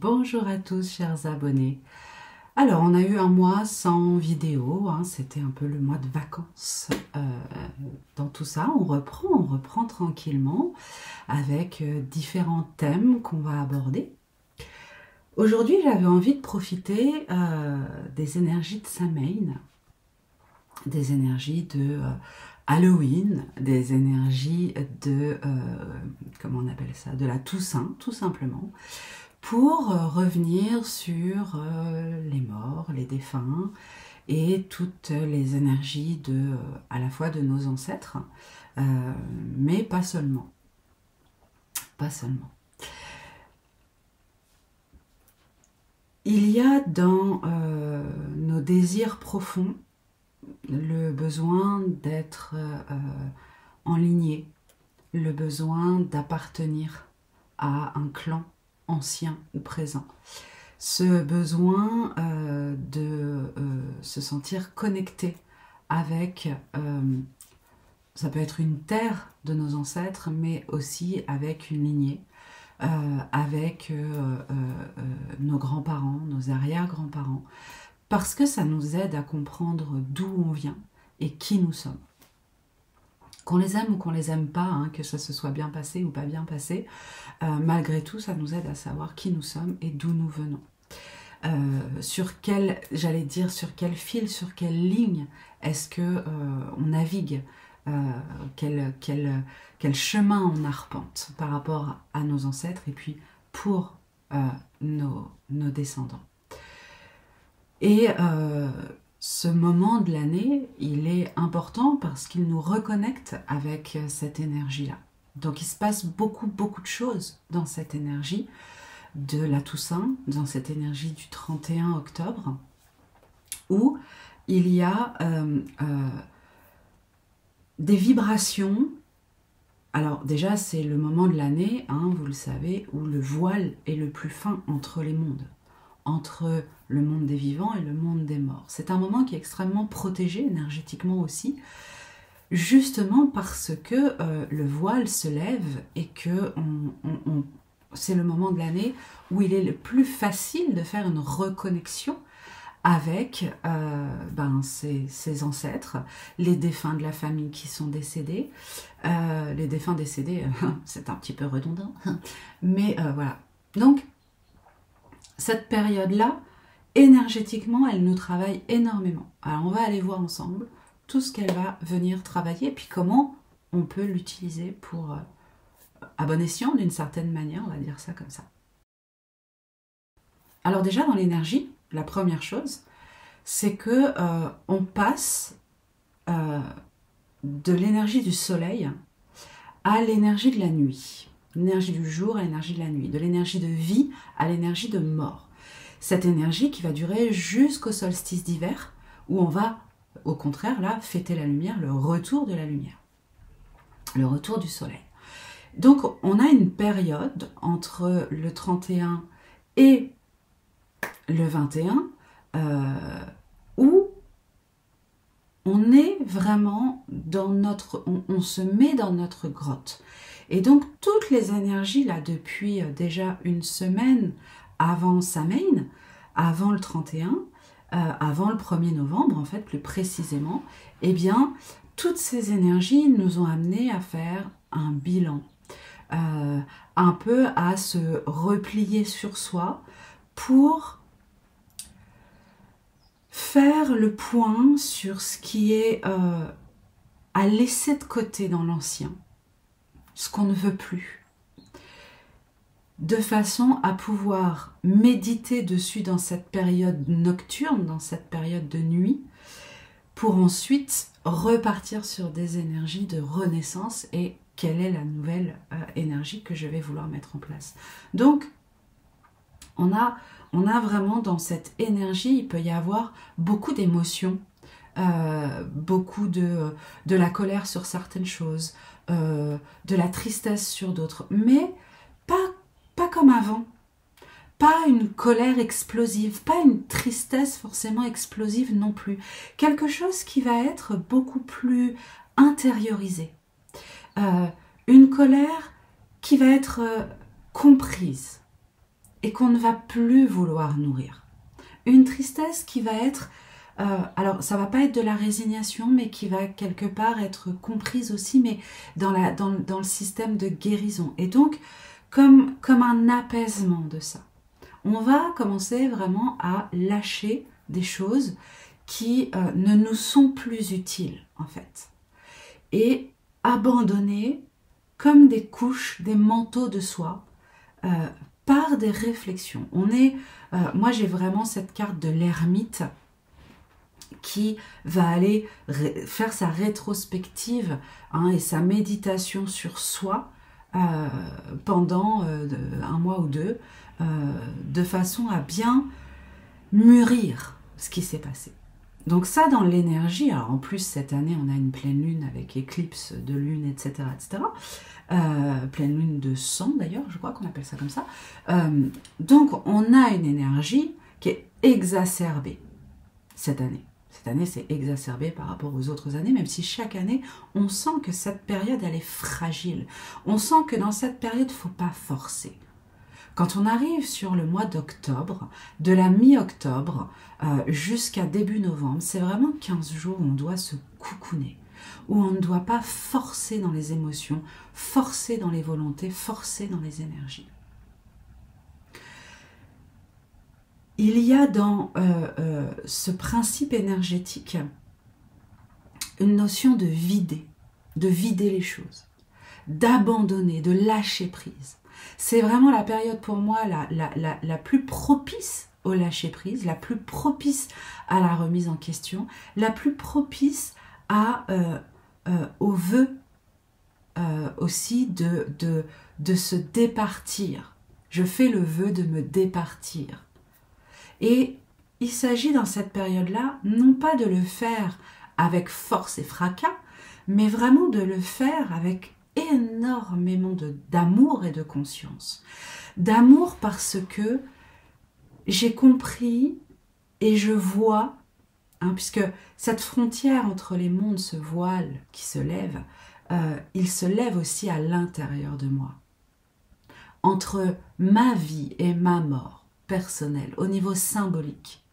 Bonjour à tous chers abonnés. Alors on a eu un mois sans vidéo, hein, c'était un peu le mois de vacances. Dans tout ça, on reprend tranquillement avec différents thèmes qu'on va aborder. Aujourd'hui j'avais envie de profiter des énergies de Samhain, des énergies de Halloween, des énergies de, comment on appelle ça, de la Toussaint tout simplement, pour revenir sur les morts, les défunts et toutes les énergies de, à la fois de nos ancêtres, mais pas seulement. Pas seulement. Il y a dans nos désirs profonds le besoin d'être en lignée, le besoin d'appartenir à un clan ancien ou présent. Ce besoin de se sentir connecté avec, ça peut être une terre de nos ancêtres, mais aussi avec une lignée, avec nos grands-parents, nos arrière-grands-parents, parce que ça nous aide à comprendre d'où on vient et qui nous sommes. Qu'on les aime ou qu'on les aime pas, hein, que ça se soit bien passé ou pas bien passé, malgré tout, ça nous aide à savoir qui nous sommes et d'où nous venons. Sur quel, j'allais dire, sur quel fil, sur quelle ligne est-ce que on navigue, quel chemin on arpente par rapport à nos ancêtres et puis pour nos descendants. Et ce moment de l'année, il est important parce qu'il nous reconnecte avec cette énergie-là. Donc il se passe beaucoup de choses dans cette énergie de la Toussaint, dans cette énergie du 31 octobre, où il y a des vibrations. Alors déjà, c'est le moment de l'année, hein, vous le savez, où le voile est le plus fin entre les mondes, entre le monde des vivants et le monde des morts. C'est un moment qui est extrêmement protégé énergétiquement aussi, justement parce que le voile se lève et que c'est le moment de l'année où il est le plus facile de faire une reconnexion avec ses ancêtres, les défunts de la famille qui sont décédés. Les défunts décédés, c'est un petit peu redondant, mais voilà. Donc, cette période-là, énergétiquement, elle nous travaille énormément. Alors, on va aller voir ensemble tout ce qu'elle va venir travailler et puis comment on peut l'utiliser pour, à bon escient, d'une certaine manière, on va dire ça comme ça. Alors déjà, dans l'énergie, la première chose, c'est que on passe de l'énergie du soleil à l'énergie de la nuit. L'énergie du jour à l'énergie de la nuit, de l'énergie de vie à l'énergie de mort. Cette énergie qui va durer jusqu'au solstice d'hiver, où on va, au contraire, là, fêter la lumière, le retour de la lumière, le retour du soleil. Donc, on a une période entre le 31 et le 21 où on est vraiment dans notre... On se met dans notre grotte. Et donc, toutes les énergies, là, depuis déjà une semaine avant Samhain, avant le 31, avant le 1er novembre, en fait, plus précisément, eh bien, toutes ces énergies nous ont amenés à faire un bilan, un peu à se replier sur soi pour faire le point sur ce qui est à laisser de côté dans l'ancien, ce qu'on ne veut plus, de façon à pouvoir méditer dessus dans cette période nocturne, dans cette période de nuit, pour ensuite repartir sur des énergies de renaissance et quelle est la nouvelle énergie que je vais vouloir mettre en place. Donc, on a vraiment dans cette énergie, il peut y avoir beaucoup d'émotions, beaucoup de la colère sur certaines choses, de la tristesse sur d'autres, mais pas comme avant. Pas une colère explosive, pas une tristesse forcément explosive non plus. Quelque chose qui va être beaucoup plus intériorisé. Une colère qui va être comprise. et qu'on ne va plus vouloir nourrir. Une tristesse qui va être, alors ça va pas être de la résignation, mais qui va quelque part être comprise aussi, mais dans le système de guérison. Et donc, comme un apaisement de ça. On va commencer vraiment à lâcher des choses qui ne nous sont plus utiles, en fait. Et abandonner comme des couches, des manteaux de soie, par des réflexions. Moi j'ai vraiment cette carte de l'ermite qui va aller faire sa rétrospective et sa méditation sur soi pendant un mois ou deux, de façon à bien mûrir ce qui s'est passé. Donc ça, dans l'énergie, alors en plus cette année on a une pleine lune avec éclipse de lune, etc. etc. Pleine lune de sang d'ailleurs, je crois qu'on appelle ça comme ça. Donc on a une énergie qui est exacerbée cette année. Cette année c'est exacerbé par rapport aux autres années, même si chaque année on sent que cette période elle est fragile. On sent que dans cette période il ne faut pas forcer. Quand on arrive sur le mois d'octobre, de la mi-octobre jusqu'à début novembre, c'est vraiment 15 jours où on doit se coucouner, où on ne doit pas forcer dans les émotions, forcer dans les volontés, forcer dans les énergies. Il y a dans ce principe énergétique une notion de vider les choses, d'abandonner, de lâcher prise. C'est vraiment la période pour moi la plus propice au lâcher prise, la plus propice à la remise en question, la plus propice au vœu aussi de se départir. Je fais le vœu de me départir. Et il s'agit dans cette période-là, non pas de le faire avec force et fracas, mais vraiment de le faire avec énormément d'amour et de conscience. D'amour parce que j'ai compris et je vois, puisque cette frontière entre les mondes, ce voile qui se lève, il se lève aussi à l'intérieur de moi. Entre ma vie et ma mort personnelle, au niveau symbolique.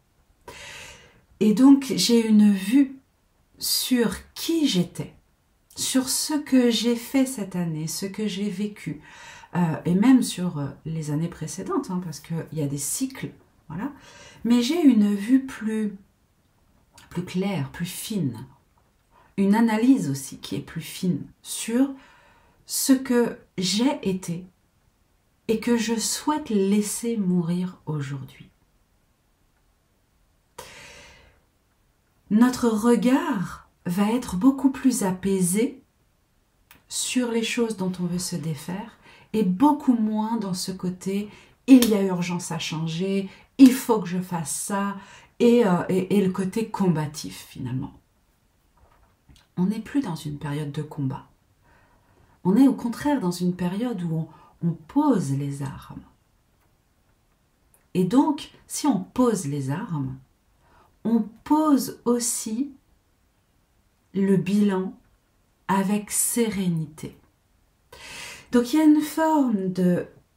Et donc j'ai une vue sur qui j'étais, sur ce que j'ai fait cette année, ce que j'ai vécu, et même sur les années précédentes, parce qu'il y a des cycles, voilà. Mais j'ai une vue plus claire, plus fine, une analyse aussi qui est plus fine sur ce que j'ai été et que je souhaite laisser mourir aujourd'hui. Notre regard va être beaucoup plus apaisé sur les choses dont on veut se défaire et beaucoup moins dans ce côté « il y a urgence à changer, il faut que je fasse ça » et le côté combatif finalement. On n'est plus dans une période de combat. On est au contraire dans une période où on pose les armes. Et donc, si on pose les armes, on pose aussi le bilan avec sérénité. Donc il y a une forme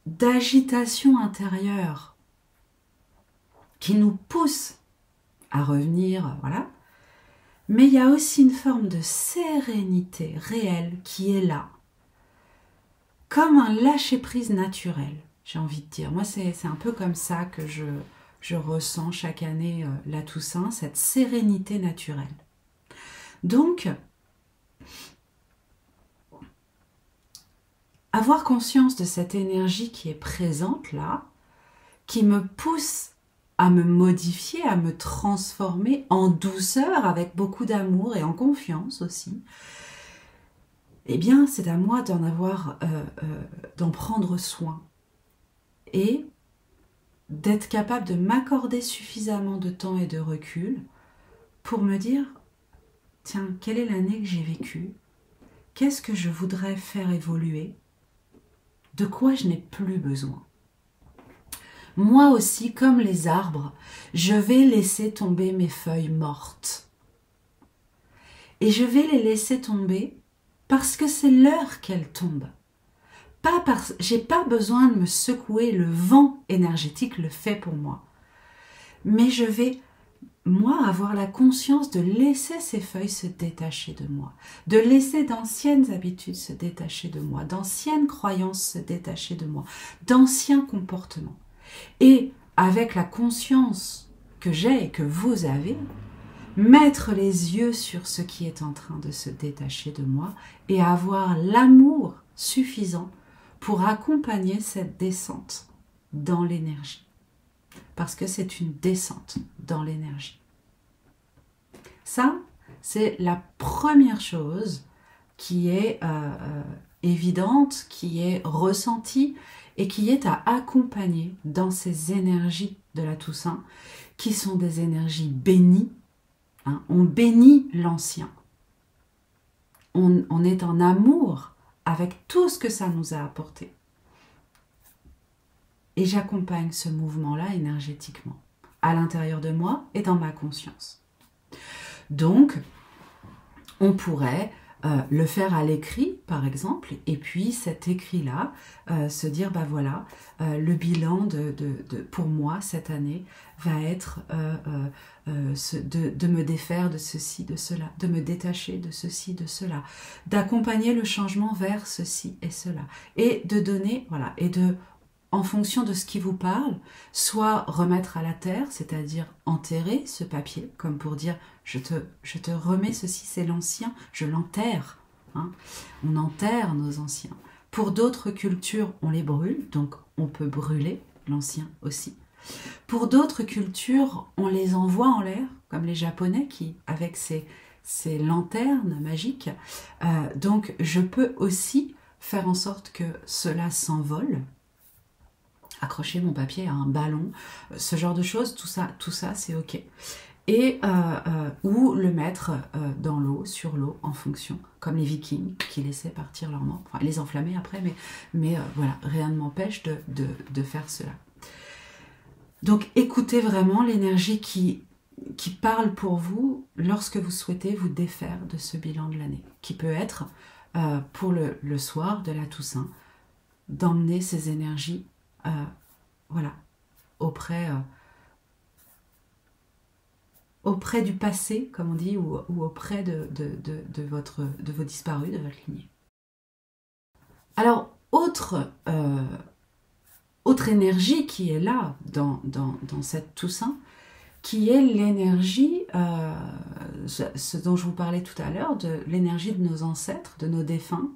d'agitation intérieure qui nous pousse à revenir, voilà. Mais il y a aussi une forme de sérénité réelle qui est là, comme un lâcher-prise naturel, j'ai envie de dire. Moi, c'est un peu comme ça que je ressens chaque année la Toussaint, cette sérénité naturelle. Donc, avoir conscience de cette énergie qui est présente là, qui me pousse à me modifier, à me transformer en douceur, avec beaucoup d'amour et en confiance aussi, eh bien, c'est à moi d'en prendre soin et d'être capable de m'accorder suffisamment de temps et de recul pour me dire, tiens, quelle est l'année que j'ai vécue? Qu'est-ce que je voudrais faire évoluer? De quoi je n'ai plus besoin? Moi aussi, comme les arbres, je vais laisser tomber mes feuilles mortes. Et je vais les laisser tomber parce que c'est l'heure qu'elles tombent. j'ai pas besoin de me secouer, le vent énergétique le fait pour moi. Mais je vais, moi, avoir la conscience de laisser ces feuilles se détacher de moi, de laisser d'anciennes habitudes se détacher de moi, d'anciennes croyances se détacher de moi, d'anciens comportements. Et avec la conscience que j'ai et que vous avez, mettre les yeux sur ce qui est en train de se détacher de moi et avoir l'amour suffisant pour accompagner cette descente dans l'énergie. Parce que c'est une descente dans l'énergie. Ça, c'est la première chose qui est évidente, qui est ressentie et qui est à accompagner dans ces énergies de la Toussaint, qui sont des énergies bénies. Hein, on bénit l'ancien. On est en amour avec tout ce que ça nous a apporté. Et j'accompagne ce mouvement-là énergétiquement, à l'intérieur de moi et dans ma conscience. Donc, on pourrait le faire à l'écrit, par exemple, et puis cet écrit-là, se dire, bah voilà, le bilan pour moi cette année va être de me défaire de ceci, de cela, de me détacher de ceci, de cela, d'accompagner le changement vers ceci et cela, et de donner, voilà, et de, en fonction de ce qui vous parle, soit remettre à la terre, c'est-à-dire enterrer ce papier, comme pour dire je te remets ceci, c'est l'ancien, je l'enterre. Hein. On enterre nos anciens. Pour d'autres cultures, on les brûle, donc on peut brûler l'ancien aussi. Pour d'autres cultures, on les envoie en l'air, comme les Japonais qui, avec ces lanternes magiques, donc je peux aussi faire en sorte que cela s'envole, accrocher mon papier à un ballon, ce genre de choses, tout ça c'est ok. Et ou le mettre dans l'eau, sur l'eau, en fonction, comme les Vikings qui laissaient partir leurs morts, enfin les enflammer après, mais voilà, rien ne m'empêche de faire cela. Donc écoutez vraiment l'énergie qui parle pour vous lorsque vous souhaitez vous défaire de ce bilan de l'année, qui peut être pour le soir de la Toussaint, d'emmener ces énergies voilà, auprès du passé, comme on dit, ou auprès de vos disparus, de votre lignée. Alors, autre énergie qui est là dans cette Toussaint, qui est l'énergie, ce dont je vous parlais tout à l'heure, de l'énergie de nos ancêtres, de nos défunts.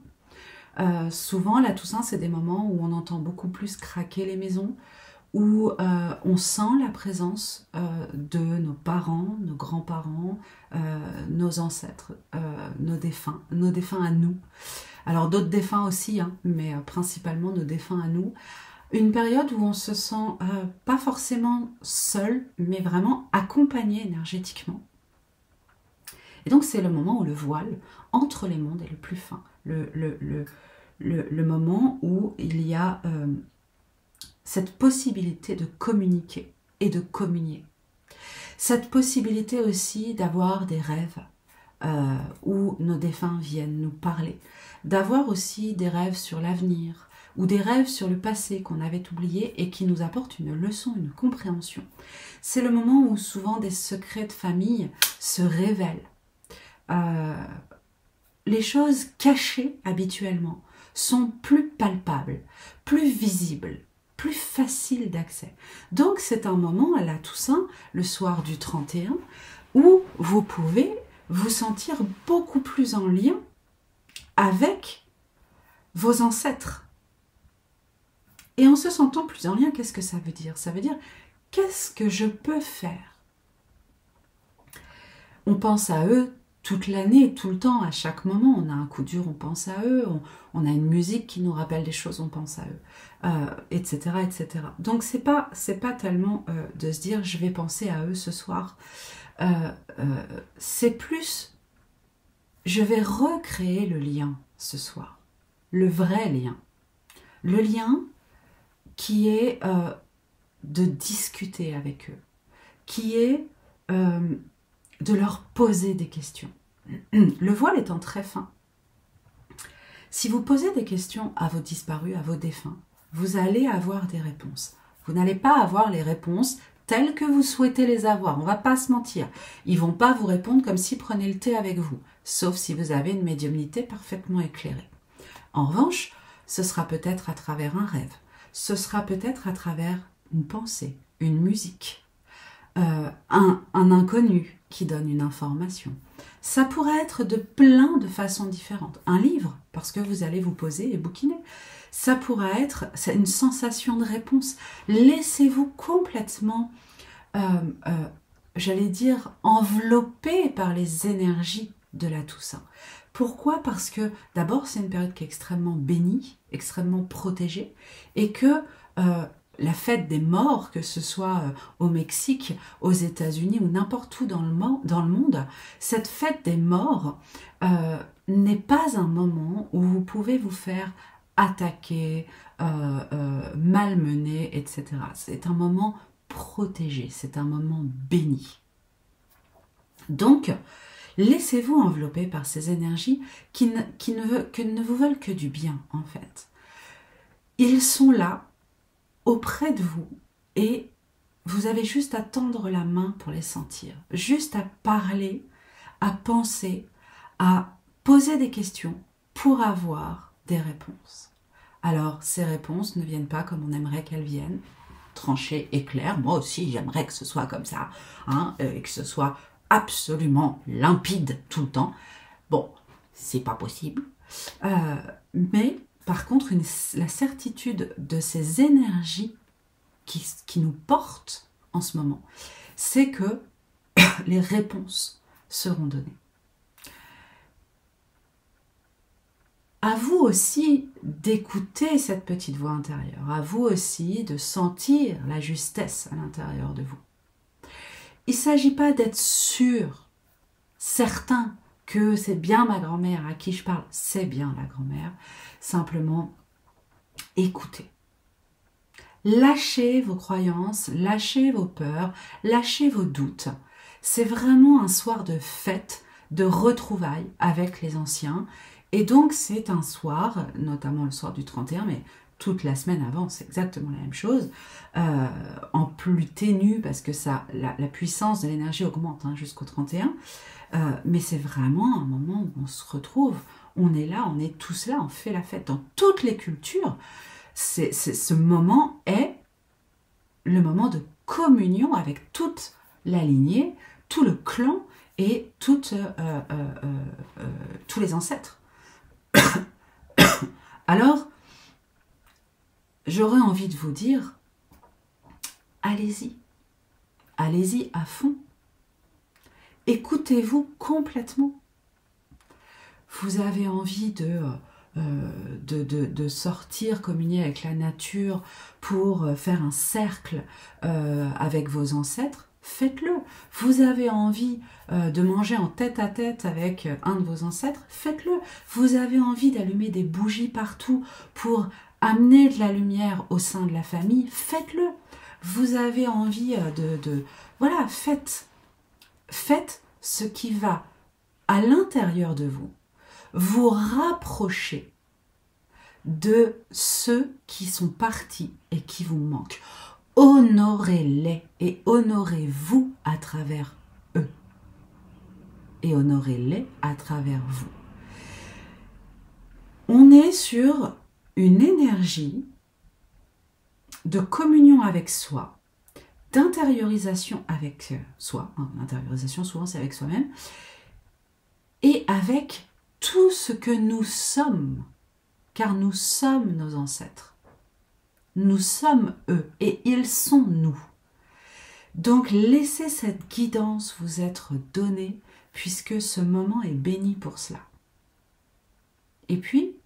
Souvent, la Toussaint, c'est des moments où on entend beaucoup plus craquer les maisons, où on sent la présence de nos parents, nos grands-parents, nos ancêtres, nos défunts à nous. Alors d'autres défunts aussi, hein, mais principalement nos défunts à nous. Une période où on se sent pas forcément seul, mais vraiment accompagné énergétiquement. Et donc c'est le moment où le voile entre les mondes est le plus fin. Le moment où il y a cette possibilité de communiquer et de communier. Cette possibilité aussi d'avoir des rêves où nos défunts viennent nous parler, d'avoir aussi des rêves sur l'avenir ou des rêves sur le passé qu'on avait oublié et qui nous apportent une leçon, une compréhension. C'est le moment où souvent des secrets de famille se révèlent. Les choses cachées habituellement sont plus palpables, plus visibles, plus faciles d'accès. Donc c'est un moment à la Toussaint, le soir du 31, où vous pouvez vous sentir beaucoup plus en lien avec vos ancêtres. Et en se sentant plus en lien, qu'est-ce que ça veut dire? Ça veut dire, qu'est-ce que je peux faire? On pense à eux toute l'année, tout le temps, à chaque moment. On a un coup dur, on pense à eux. On a une musique qui nous rappelle des choses, on pense à eux, etc., etc. Donc c'est pas tellement de se dire, je vais penser à eux ce soir. C'est plus, je vais recréer le lien ce soir. Le vrai lien. Le lien qui est de discuter avec eux, qui est de leur poser des questions. Le voile étant très fin, Si vous posez des questions à vos disparus, à vos défunts, vous allez avoir des réponses. Vous n'allez pas avoir les réponses telles que vous souhaitez les avoir. On ne va pas se mentir. Ils ne vont pas vous répondre comme s'ils prenaient le thé avec vous, sauf si vous avez une médiumnité parfaitement éclairée. En revanche, ce sera peut-être à travers un rêve, ce sera peut-être à travers une pensée, une musique, un inconnu qui donne une information. Ça pourrait être de plein de façons différentes. Un livre, parce que vous allez vous poser et bouquiner. Ça pourrait être une sensation de réponse. Laissez-vous complètement, j'allais dire, enveloppé par les énergies de la Toussaint. Pourquoi? Parce que d'abord, c'est une période qui est extrêmement bénie, extrêmement protégée, et que la fête des morts, que ce soit au Mexique, aux États-Unis ou n'importe où dans le monde, cette fête des morts n'est pas un moment où vous pouvez vous faire attaquer, malmener, etc. C'est un moment protégé, c'est un moment béni. Donc, laissez-vous envelopper par ces énergies qui ne vous veulent que du bien, en fait. Ils sont là, auprès de vous, et vous avez juste à tendre la main pour les sentir, juste à parler, à penser, à poser des questions pour avoir des réponses. Alors, ces réponses ne viennent pas comme on aimerait qu'elles viennent, tranchées et claires. Moi aussi, j'aimerais que ce soit comme ça, et que ce soit absolument limpide tout le temps. Bon, c'est pas possible. Mais par contre, la certitude de ces énergies qui nous portent en ce moment, c'est que les réponses seront données. À vous aussi d'écouter cette petite voix intérieure, à vous aussi de sentir la justesse à l'intérieur de vous. Il ne s'agit pas d'être sûr, certain que c'est bien ma grand-mère à qui je parle, c'est bien la grand-mère. Simplement, écoutez. Lâchez vos croyances, lâchez vos peurs, lâchez vos doutes. C'est vraiment un soir de fête, de retrouvailles avec les anciens. Et donc, c'est un soir, notamment le soir du 31, mais toute la semaine avant, c'est exactement la même chose, en plus ténu, parce que la puissance de l'énergie augmente jusqu'au 31. Mais c'est vraiment un moment où on se retrouve, on est là, on est tous là, on fait la fête. Dans toutes les cultures, ce moment est le moment de communion avec toute la lignée, tout le clan et tous les ancêtres. Alors, j'aurais envie de vous dire, allez-y, allez-y à fond. Écoutez-vous complètement. Vous avez envie de sortir, communier avec la nature pour faire un cercle avec vos ancêtres, faites-le. Vous avez envie de manger en tête-à-tête avec un de vos ancêtres, faites-le. Vous avez envie d'allumer des bougies partout pour amener de la lumière au sein de la famille, faites-le. Vous avez envie voilà, faites ce qui va à l'intérieur de vous vous rapprocher de ceux qui sont partis et qui vous manquent. Honorez-les et honorez-vous à travers eux. Et honorez-les à travers vous. On est sur une énergie de communion avec soi, d'intériorisation avec soi. L'intériorisation, souvent, c'est avec soi-même. Et avec tout ce que nous sommes, car nous sommes nos ancêtres. Nous sommes eux et ils sont nous. Donc laissez cette guidance vous être donnée puisque ce moment est béni pour cela. Et puis,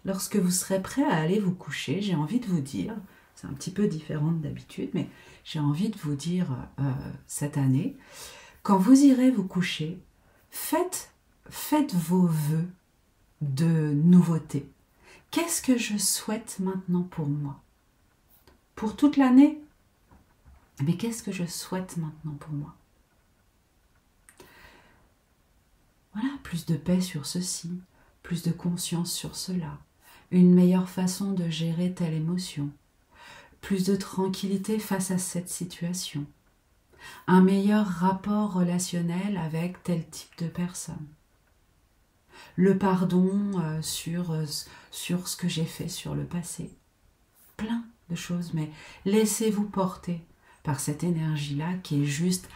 lorsque vous serez prêt à aller vous coucher, j'ai envie de vous dire, c'est un petit peu différent d'habitude, mais j'ai envie de vous dire cette année, quand vous irez vous coucher, faites vos vœux de nouveauté. Qu'est-ce que je souhaite maintenant pour moi? Pour toute l'année? Mais qu'est-ce que je souhaite maintenant pour moi? Voilà, plus de paix sur ceci, plus de conscience sur cela, une meilleure façon de gérer telle émotion, plus de tranquillité face à cette situation, un meilleur rapport relationnel avec tel type de personne, le pardon sur ce que j'ai fait sur le passé, plein de choses, mais laissez-vous porter par cette énergie-là qui est juste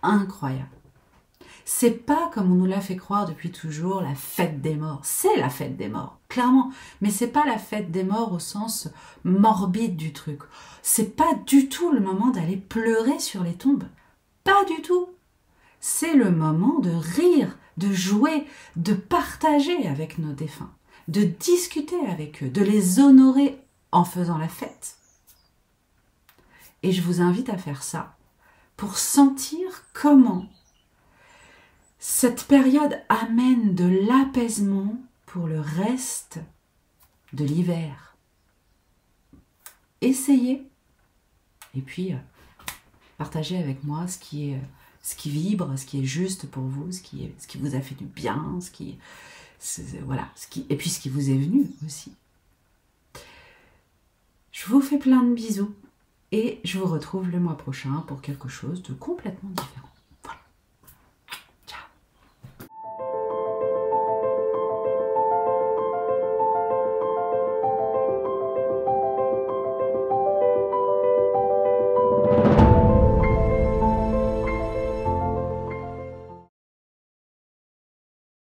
incroyable. C'est pas comme on nous l'a fait croire depuis toujours la fête des morts. C'est la fête des morts, clairement. Mais c'est pas la fête des morts au sens morbide du truc. C'est pas du tout le moment d'aller pleurer sur les tombes. Pas du tout. C'est le moment de rire, de jouer, de partager avec nos défunts, de discuter avec eux, de les honorer en faisant la fête. Et je vous invite à faire ça pour sentir comment cette période amène de l'apaisement pour le reste de l'hiver. Essayez et puis partagez avec moi ce qui vibre, ce qui est juste pour vous, ce qui vous a fait du bien, et puis ce qui vous est venu aussi. Je vous fais plein de bisous et je vous retrouve le mois prochain pour quelque chose de complètement différent.